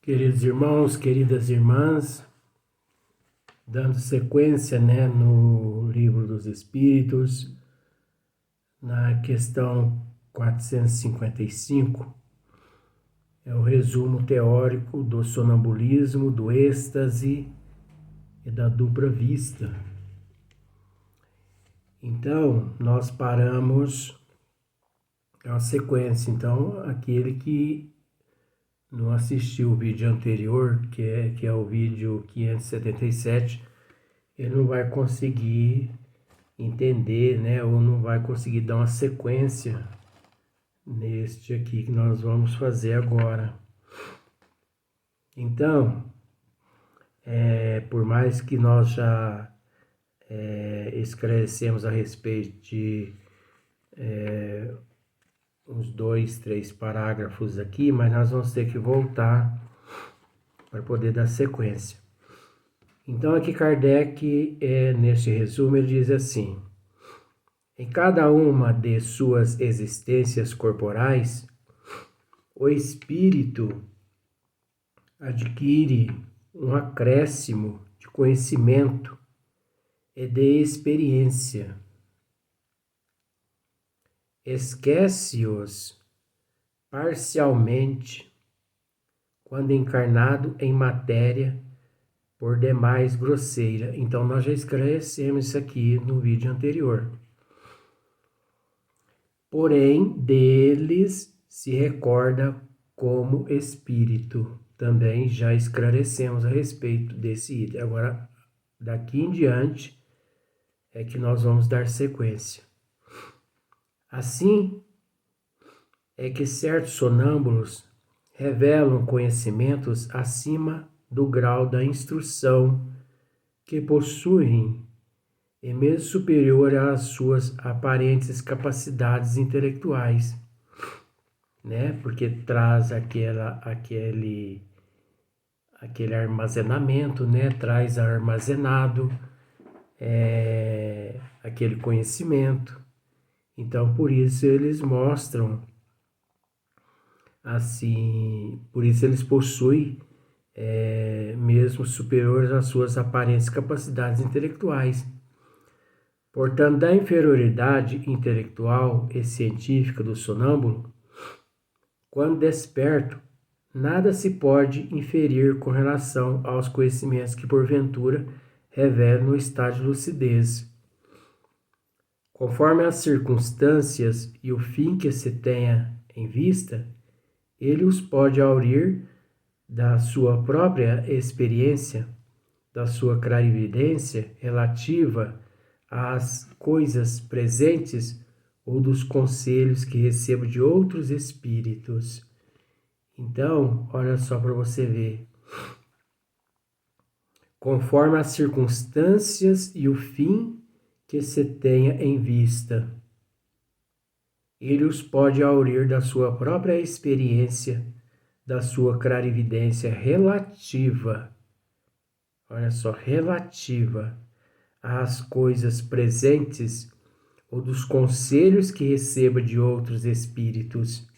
Queridos irmãos, queridas irmãs, dando sequência, no Livro dos Espíritos, na questão 455, é o resumo teórico do sonambulismo, do êxtase e da dupla vista. Então, nós paramos, é uma sequência. Então, aquele que não assistiu o vídeo anterior, que é o vídeo 577, ele não vai conseguir entender, ou não vai conseguir dar uma sequência neste aqui que nós vamos fazer agora. Então, por mais que nós já esclarecemos a respeito de uns 2, 3 parágrafos aqui, mas nós vamos ter que voltar para poder dar sequência. Então aqui Kardec, neste resumo, ele diz assim: em cada uma de suas existências corporais, o espírito adquire um acréscimo de conhecimento e de experiência. Esquece-os parcialmente quando encarnado em matéria por demais grosseira. Então nós já esclarecemos isso aqui no vídeo anterior. Porém, deles se recorda como espírito. Também já esclarecemos a respeito desse item. Agora, daqui em diante, é que nós vamos dar sequência. Assim, é que certos sonâmbulos revelam conhecimentos acima do grau da instrução que possuem e mesmo superior às suas aparentes capacidades intelectuais, porque traz aquele armazenamento, traz armazenado aquele conhecimento. Então, por isso eles mostram assim, por isso eles possuem mesmo superiores às suas aparentes capacidades intelectuais. Portanto, da inferioridade intelectual e científica do sonâmbulo, quando desperto, nada se pode inferir com relação aos conhecimentos que porventura revela no estado de lucidez. Conforme as circunstâncias e o fim que se tenha em vista, ele os pode aurir da sua própria experiência, da sua clarividência relativa às coisas presentes ou dos conselhos que recebo de outros espíritos. Então, olha só para você ver. Conforme as circunstâncias e o fim que se tenha em vista, ele os pode aurir da sua própria experiência, da sua clarividência relativa, olha só, relativa às coisas presentes ou dos conselhos que receba de outros espíritos.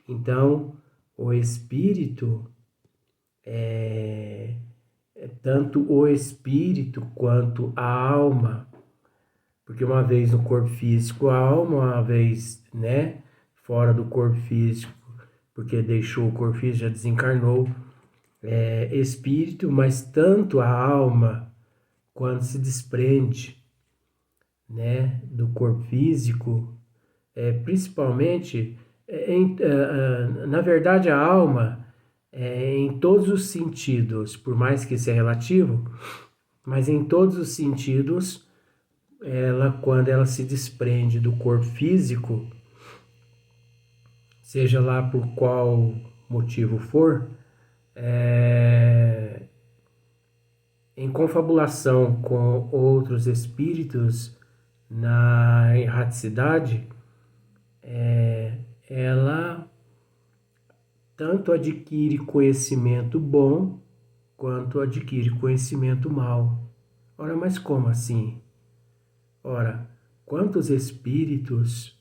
Então, o espírito tanto o espírito quanto a alma, porque uma vez no corpo físico a alma, uma vez, fora do corpo físico, porque deixou o corpo físico, já desencarnou, espírito, mas tanto a alma, quando se desprende, do corpo físico, principalmente, na verdade a alma, em todos os sentidos, por mais que isso é relativo, mas em todos os sentidos, quando ela se desprende do corpo físico, seja lá por qual motivo for, em confabulação com outros espíritos na erraticidade, ela tanto adquire conhecimento bom quanto adquire conhecimento mau. Ora, mas como assim? Ora, quantos espíritos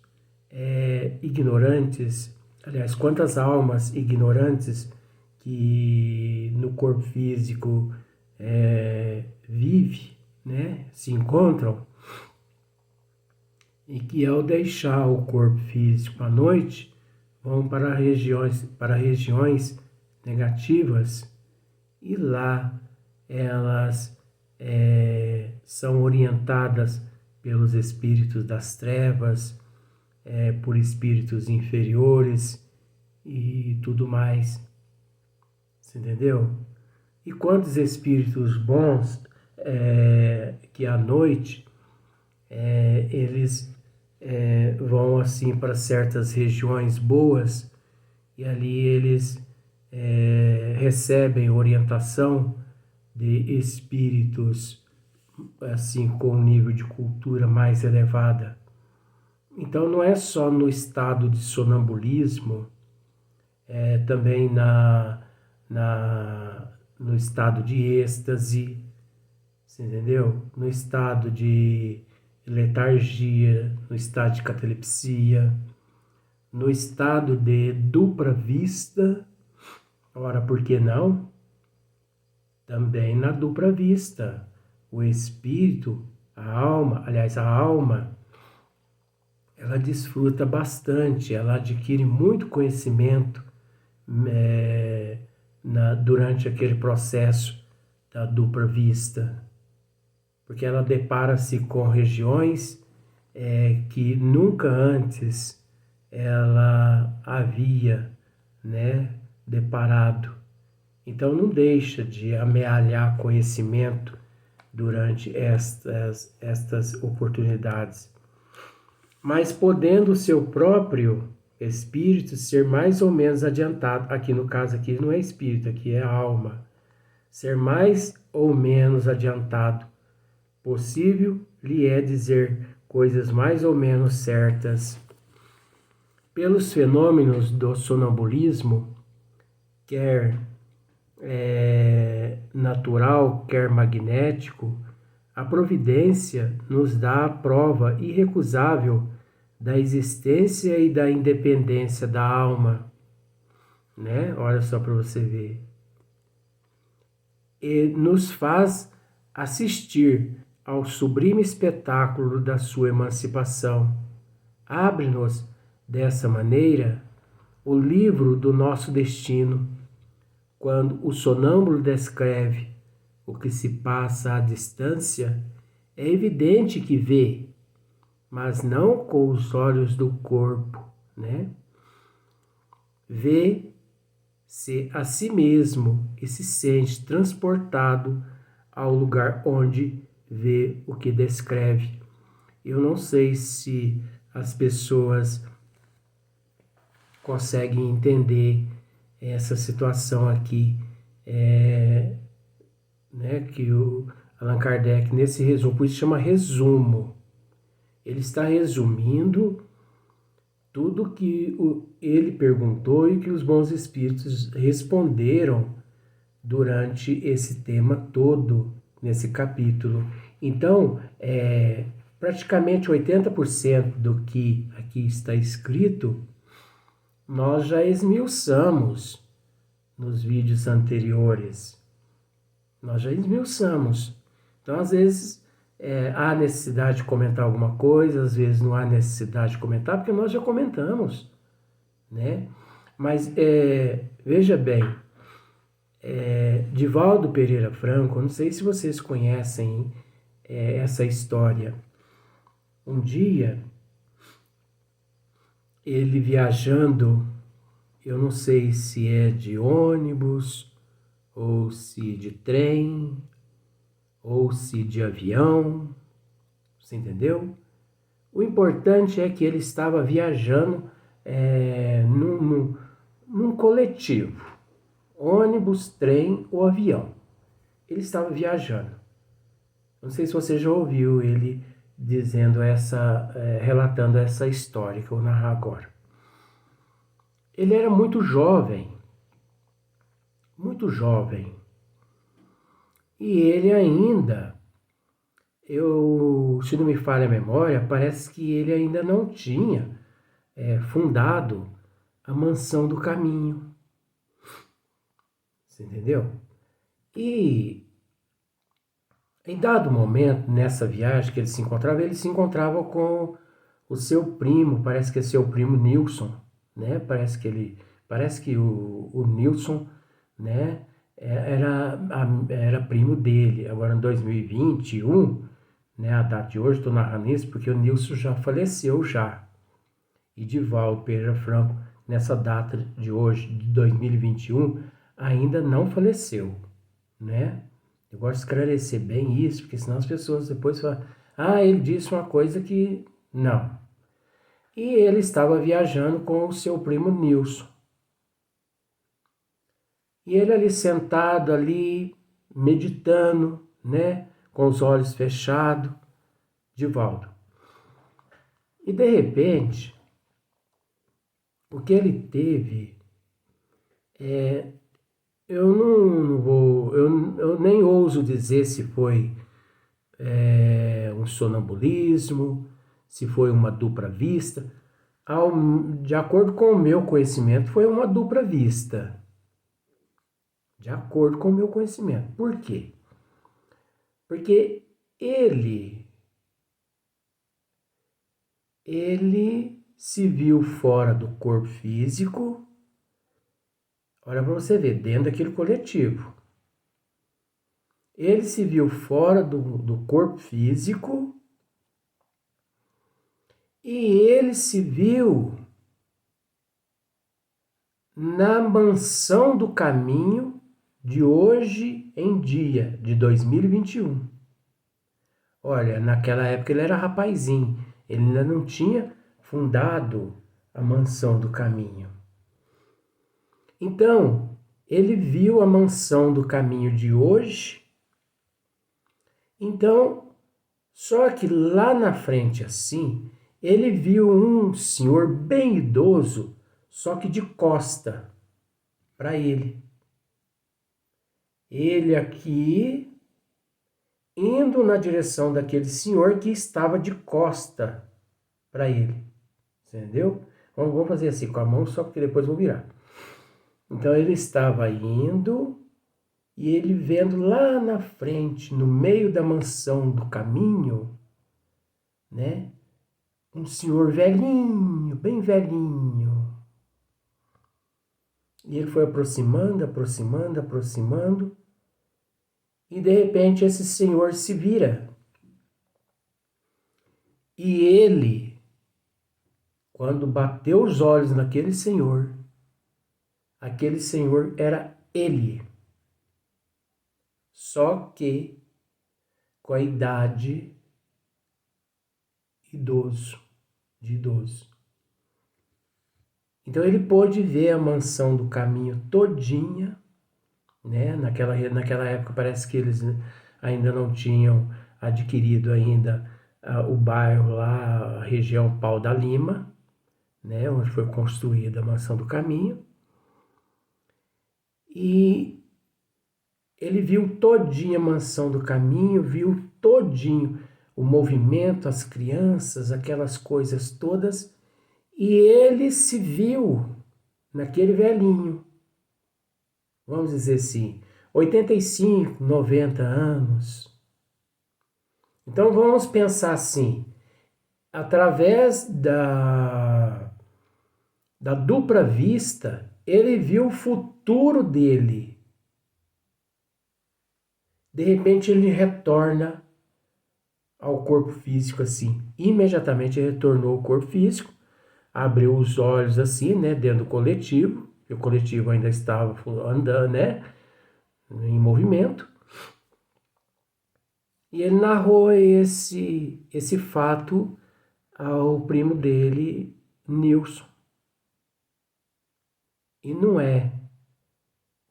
ignorantes, aliás, quantas almas ignorantes que o corpo físico vive, né? Se encontram, e que ao deixar o corpo físico à noite, vão para regiões negativas, e lá elas são orientadas pelos espíritos das trevas, por espíritos inferiores e tudo mais. Você entendeu? E quantos espíritos bons que à noite eles vão assim para certas regiões boas, e ali eles recebem orientação de espíritos assim com um nível de cultura mais elevada. Então não é só no estado de sonambulismo, também no estado de êxtase, você entendeu? No estado de letargia, no estado de catalepsia, no estado de dupla vista. Ora, por que não? Também na dupla vista, o espírito, a alma, ela desfruta bastante, ela adquire muito conhecimento durante aquele processo da dupla vista, porque ela depara-se com regiões que nunca antes ela havia, né, deparado. Então não deixa de amealhar conhecimento durante estas oportunidades. Mas podendo o seu próprio espírito ser mais ou menos adiantado, aqui no caso aqui não é espírito, aqui é alma, ser mais ou menos adiantado, possível lhe é dizer coisas mais ou menos certas. Pelos fenômenos do sonambulismo, quer natural, quer magnético, a providência nos dá a prova irrecusável da existência e da independência da alma, né? Olha só para você ver. E nos faz assistir ao sublime espetáculo da sua emancipação. Abre-nos, dessa maneira, o livro do nosso destino. Quando o sonâmbulo descreve o que se passa à distância, é evidente que vê, mas não com os olhos do corpo, né? Vê-se a si mesmo e se sente transportado ao lugar onde vê o que descreve. Eu não sei se as pessoas conseguem entender essa situação aqui, né, que o Allan Kardec, nesse resumo, por isso chama resumo, ele está resumindo tudo que ele perguntou e que os bons espíritos responderam durante esse tema todo, nesse capítulo. Então, praticamente 80% do que aqui está escrito, nós já esmiuçamos nos vídeos anteriores. Nós já esmiuçamos. Então, às vezes, há necessidade de comentar alguma coisa, às vezes não há necessidade de comentar, porque nós já comentamos, né? Mas, veja bem, Divaldo Pereira Franco, não sei se vocês conhecem essa história. Um dia, ele viajando, eu não sei se é de ônibus, ou se de trem, ou se de avião, você entendeu? O importante é que ele estava viajando num coletivo, ônibus, trem ou avião. Ele estava viajando. Não sei se você já ouviu ele dizendo relatando essa história que eu vou narrar agora. Ele era muito jovem, e ele ainda, se não me falha a memória, parece que ele ainda não tinha fundado a Mansão do Caminho. Você entendeu? E em dado momento, nessa viagem que ele se encontrava com o seu primo, parece que é seu primo Nilson, né? Parece que o Nilson, né, era primo dele. Agora em 2021, né, a data de hoje, estou narrando isso porque o Nilson já faleceu já. E Divaldo Pereira Franco, nessa data de hoje, de 2021, ainda não faleceu, né? Eu gosto de esclarecer bem isso, porque senão as pessoas depois falam, ah, ele disse uma coisa que... Não. E ele estava viajando com o seu primo Nilson. E ele ali sentado ali, meditando, né? Com os olhos fechados, Divaldo. E de repente, o que ele teve, eu não vou, eu nem ouso dizer se foi um sonambulismo, se foi uma dupla vista. De acordo com o meu conhecimento, foi uma dupla vista. De acordo com o meu conhecimento. Por quê? Porque ele se viu fora do corpo físico. Olha para você ver, dentro daquele coletivo. Ele se viu fora do corpo físico e ele se viu na mansão do caminho de hoje em dia, de 2021. Olha, naquela época ele era rapazinho, ele ainda não tinha fundado a mansão do caminho. Então, ele viu a mansão do caminho de hoje. Então, só que lá na frente assim, ele viu um senhor bem idoso, só que de costa para ele. Ele aqui indo na direção daquele senhor que estava de costa para ele. Entendeu? Vamos fazer assim com a mão, só porque depois vou virar. Então ele estava indo e ele vendo lá na frente, no meio da mansão do caminho, né? Um senhor velhinho, bem velhinho. E ele foi aproximando, aproximando, aproximando. E de repente esse senhor se vira. E ele, quando bateu os olhos naquele senhor, aquele senhor era ele. Só que com a idade de idoso. Então ele pôde ver a mansão do caminho todinha, né? Naquela época parece que eles ainda não tinham adquirido ainda o bairro lá, a região Pau da Lima, né? Onde foi construída a mansão do caminho. E ele viu todinha a mansão do caminho, viu todinho o movimento, as crianças, aquelas coisas todas, e ele se viu naquele velhinho, vamos dizer assim, 85, 90 anos. Então vamos pensar assim, através da dupla vista, ele viu o futuro dele. De repente ele retorna ao corpo físico assim. Imediatamente ele retornou ao corpo físico, abriu os olhos assim, né, dentro do coletivo. O coletivo ainda estava andando, né, em movimento. E ele narrou esse fato ao primo dele, Nilson. E não é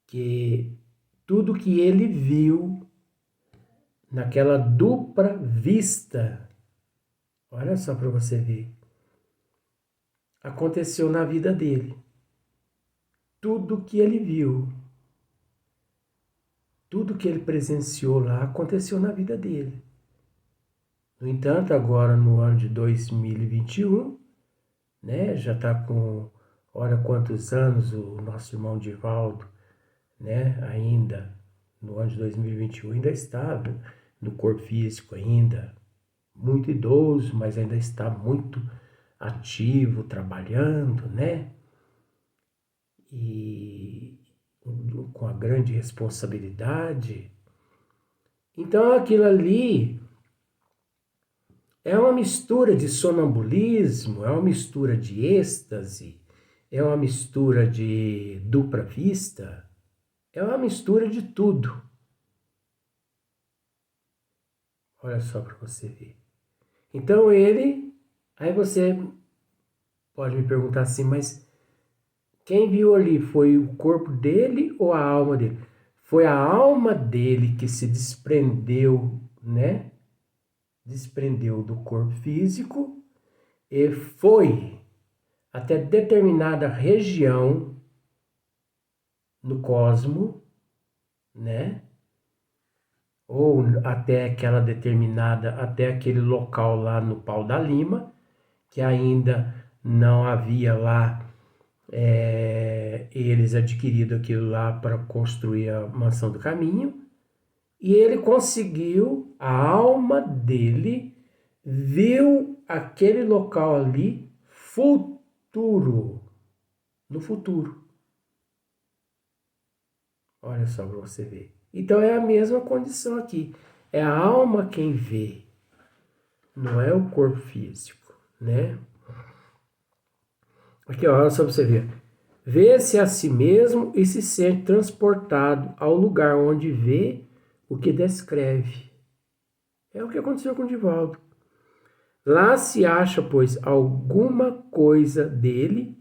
que tudo que ele viu naquela dupla vista, olha só para você ver, aconteceu na vida dele. Tudo que ele viu, tudo que ele presenciou lá aconteceu na vida dele. No entanto, agora no ano de 2021, né, já está com, olha quantos anos o nosso irmão Divaldo, né, ainda, no ano de 2021 ainda está no corpo físico ainda, muito idoso, mas ainda está muito ativo, trabalhando, né? E com a grande responsabilidade. Então aquilo ali é uma mistura de sonambulismo, é uma mistura de êxtase, é uma mistura de dupla vista, é uma mistura de tudo. Olha só para você ver. Então aí você pode me perguntar assim, mas quem viu ali foi o corpo dele ou a alma dele? Foi a alma dele que se desprendeu, né? Desprendeu do corpo físico e foi até determinada região no cosmo, né? Ou até aquela determinada, até aquele local lá no Pau da Lima, que ainda não havia lá eles adquirido aquilo lá para construir a Mansão do Caminho, e ele conseguiu, a alma dele viu aquele local ali futuro, no futuro. Olha só para você ver. Então é a mesma condição aqui. É a alma quem vê, não é o corpo físico, né? Aqui, ó, olha só para você ver. Vê-se a si mesmo e se sente transportado ao lugar onde vê o que descreve. É o que aconteceu com o Divaldo. Lá se acha, pois, alguma coisa dele,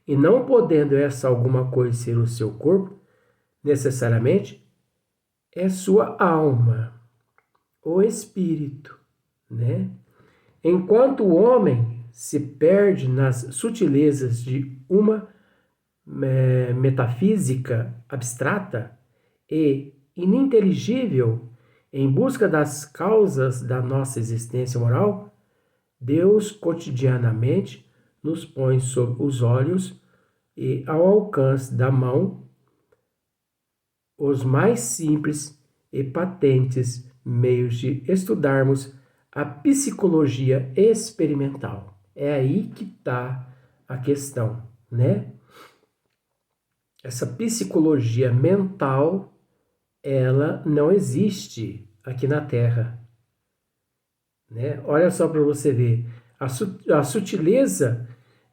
e não podendo essa alguma coisa ser o seu corpo, necessariamente, é sua alma, o espírito, né? Enquanto o homem se perde nas sutilezas de uma metafísica abstrata e ininteligível em busca das causas da nossa existência moral, Deus cotidianamente nos põe sob os olhos e ao alcance da mão os mais simples e patentes meios de estudarmos a psicologia experimental. É aí que está a questão, né? Essa psicologia mental, ela não existe aqui na Terra, né? Olha só para você ver, a sutileza,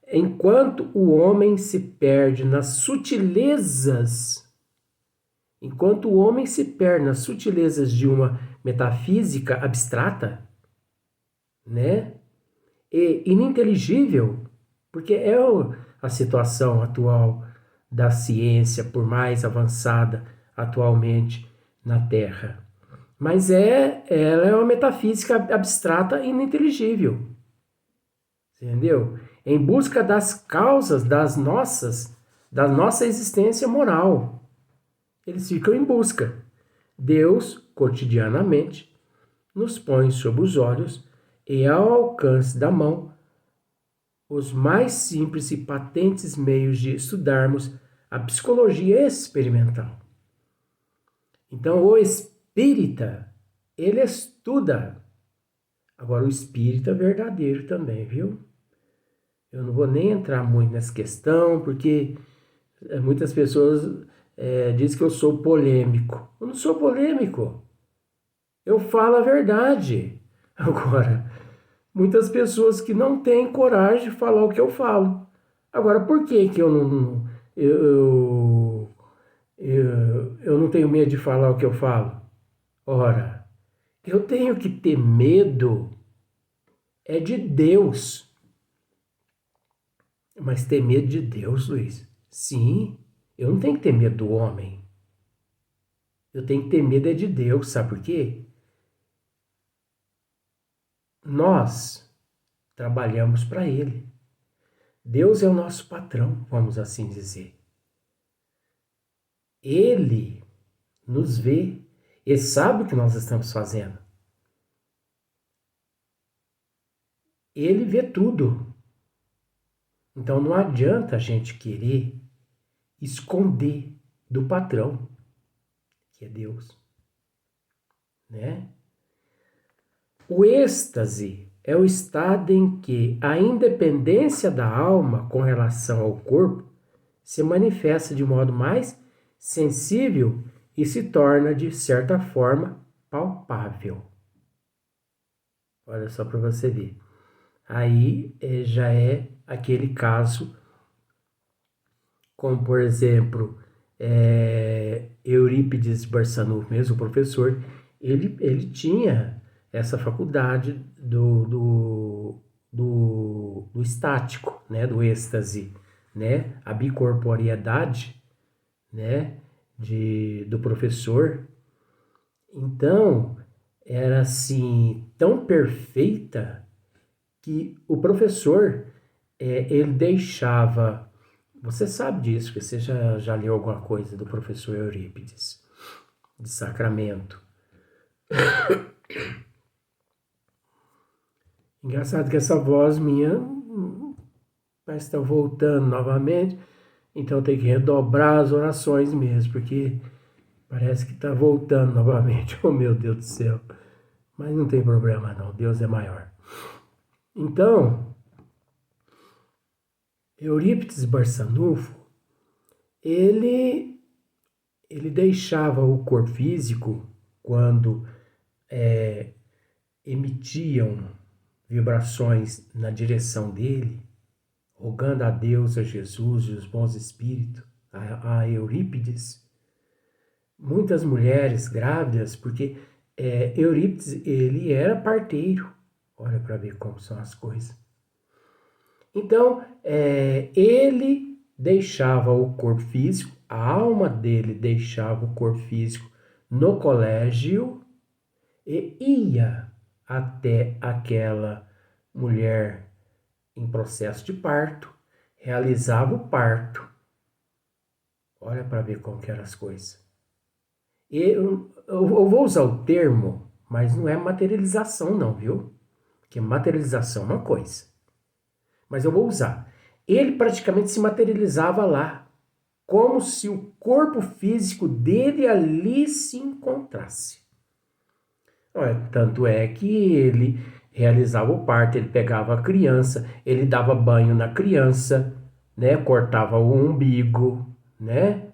enquanto o homem se perde nas sutilezas, enquanto o homem se perde nas sutilezas de uma metafísica abstrata, né? E ininteligível, porque é a situação atual da ciência, por mais avançada atualmente na Terra. Mas ela é uma metafísica abstrata e ininteligível. Entendeu? Em busca das causas da nossa existência moral. Eles ficam em busca. Deus, cotidianamente, nos põe sob os olhos e ao alcance da mão os mais simples e patentes meios de estudarmos a psicologia experimental. Então, o espírita, ele estuda. Agora, o espírita verdadeiro também, viu? Eu não vou nem entrar muito nessa questão, porque muitas pessoas dizem que eu sou polêmico. Eu não sou polêmico. Eu falo a verdade. Agora, muitas pessoas que não têm coragem de falar o que eu falo. Agora, por que que eu não... eu não tenho medo de falar o que eu falo? Ora, eu tenho que ter medo é de Deus. Mas ter medo de Deus, Luiz? Sim, eu não tenho que ter medo do homem. Eu tenho que ter medo é de Deus, sabe por quê? Nós trabalhamos para Ele. Deus é o nosso patrão, vamos assim dizer. Ele nos vê, ele sabe o que nós estamos fazendo. Ele vê tudo. Então não adianta a gente querer esconder do patrão, que é Deus, né? O êxtase é o estado em que a independência da alma com relação ao corpo se manifesta de modo mais sensível e se torna, de certa forma, palpável. Olha só para você ver. Aí já é aquele caso, como por exemplo, Eurípides Barçanufo, mesmo o professor, ele tinha essa faculdade do estático, né, do êxtase, né, a bicorporeidade, né, do professor. Então, era assim, tão perfeita que o professor, ele deixava... Você sabe disso, que você já leu alguma coisa do professor Eurípides, de Sacramento. Engraçado que essa voz minha parece estar voltando novamente, então tem que redobrar as orações mesmo, porque parece que está voltando novamente. Oh, meu Deus do céu. Mas não tem problema não, Deus é maior. Então, Eurípides Barçanufo, ele deixava o corpo físico, quando emitiam vibrações na direção dele, rogando a Deus, a Jesus e os bons espíritos, a Eurípides, muitas mulheres grávidas, porque Eurípides, ele era parteiro. Olha para ver como são as coisas. Então, ele deixava o corpo físico, a alma dele deixava o corpo físico no colégio e ia até aquela mulher em processo de parto, realizava o parto. Olha para ver como que eram as coisas. Eu vou usar o termo, mas não é materialização não, viu? Porque materialização é uma coisa. Mas eu vou usar. Ele praticamente se materializava lá, como se o corpo físico dele ali se encontrasse. Tanto é que ele realizava o parto, ele pegava a criança, ele dava banho na criança, né? Cortava o umbigo, né?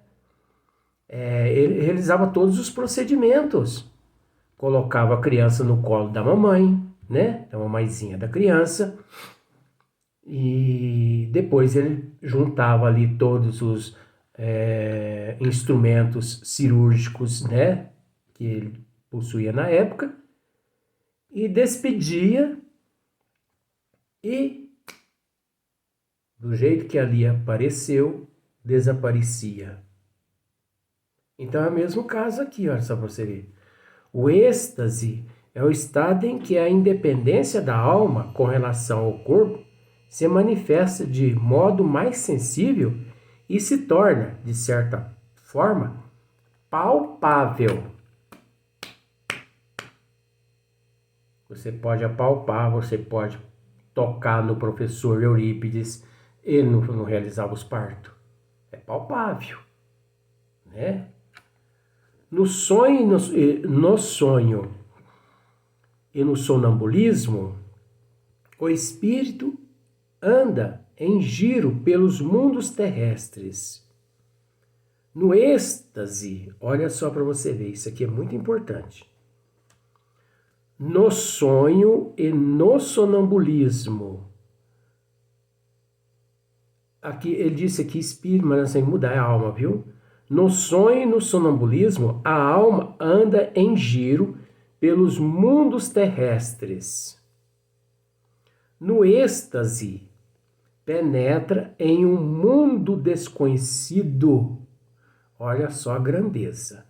Ele realizava todos os procedimentos. Colocava a criança no colo da mamãe, né? Da mamãezinha da criança. E depois ele juntava ali todos os instrumentos cirúrgicos, né? Que ele possuía na época. E despedia e, do jeito que ali apareceu, desaparecia. Então é o mesmo caso aqui, olha só para você ver. O êxtase é o estado em que a independência da alma com relação ao corpo se manifesta de modo mais sensível e se torna, de certa forma, palpável. Você pode apalpar, você pode tocar no professor Eurípides, ele não realizava os partos. É palpável, né? No sonho e no sonambulismo, o espírito anda em giro pelos mundos terrestres. No êxtase, olha só para você ver, isso aqui é muito importante. No sonho e no sonambulismo. Aqui ele disse aqui espírito, mas nós temos que mudar a alma, viu? No sonho e no sonambulismo, a alma anda em giro pelos mundos terrestres. No êxtase, penetra em um mundo desconhecido. Olha só a grandeza.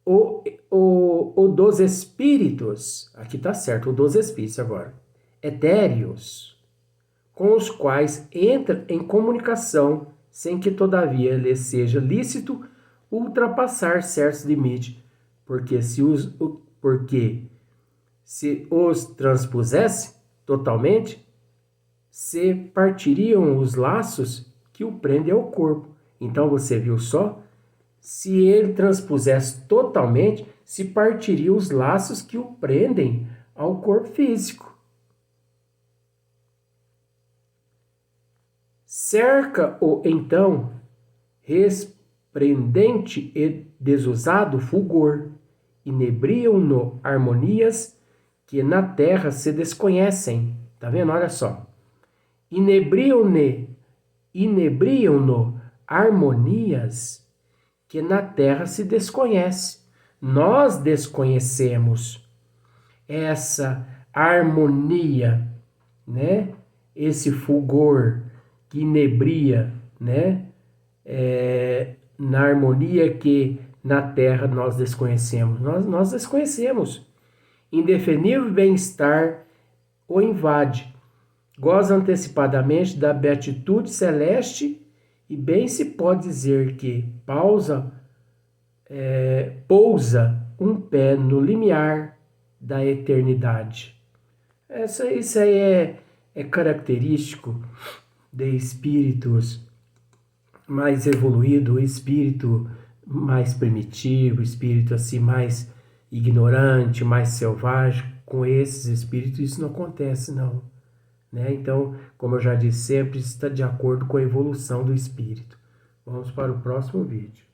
O dos espíritos, aqui está certo, o dos espíritos agora, etéreos, com os quais entra em comunicação, sem que todavia lhe seja lícito ultrapassar certos limites, porque se os transpusesse totalmente, se partiriam os laços que o prendem ao corpo. Então você viu só se ele transpusesse totalmente, se partiria os laços que o prendem ao corpo físico. Cerca-o, então, resplendente e desusado fulgor, inebriam-no harmonias que na terra se desconhecem. Tá vendo? Olha só. Inebriam-no harmonias que na terra se desconhece. Nós desconhecemos essa harmonia, né? Esse fulgor que inebria, né? Na harmonia que na terra nós desconhecemos. Nós desconhecemos. Indefinível bem-estar o invade. Goza antecipadamente da beatitude celeste e bem se pode dizer que pousa um pé no limiar da eternidade. Isso aí é característico de espíritos mais evoluídos, espírito mais primitivo, espírito assim mais ignorante, mais selvagem. Com esses espíritos isso não acontece, não. Né? Então, como eu já disse sempre, isso está de acordo com a evolução do espírito. Vamos para o próximo vídeo.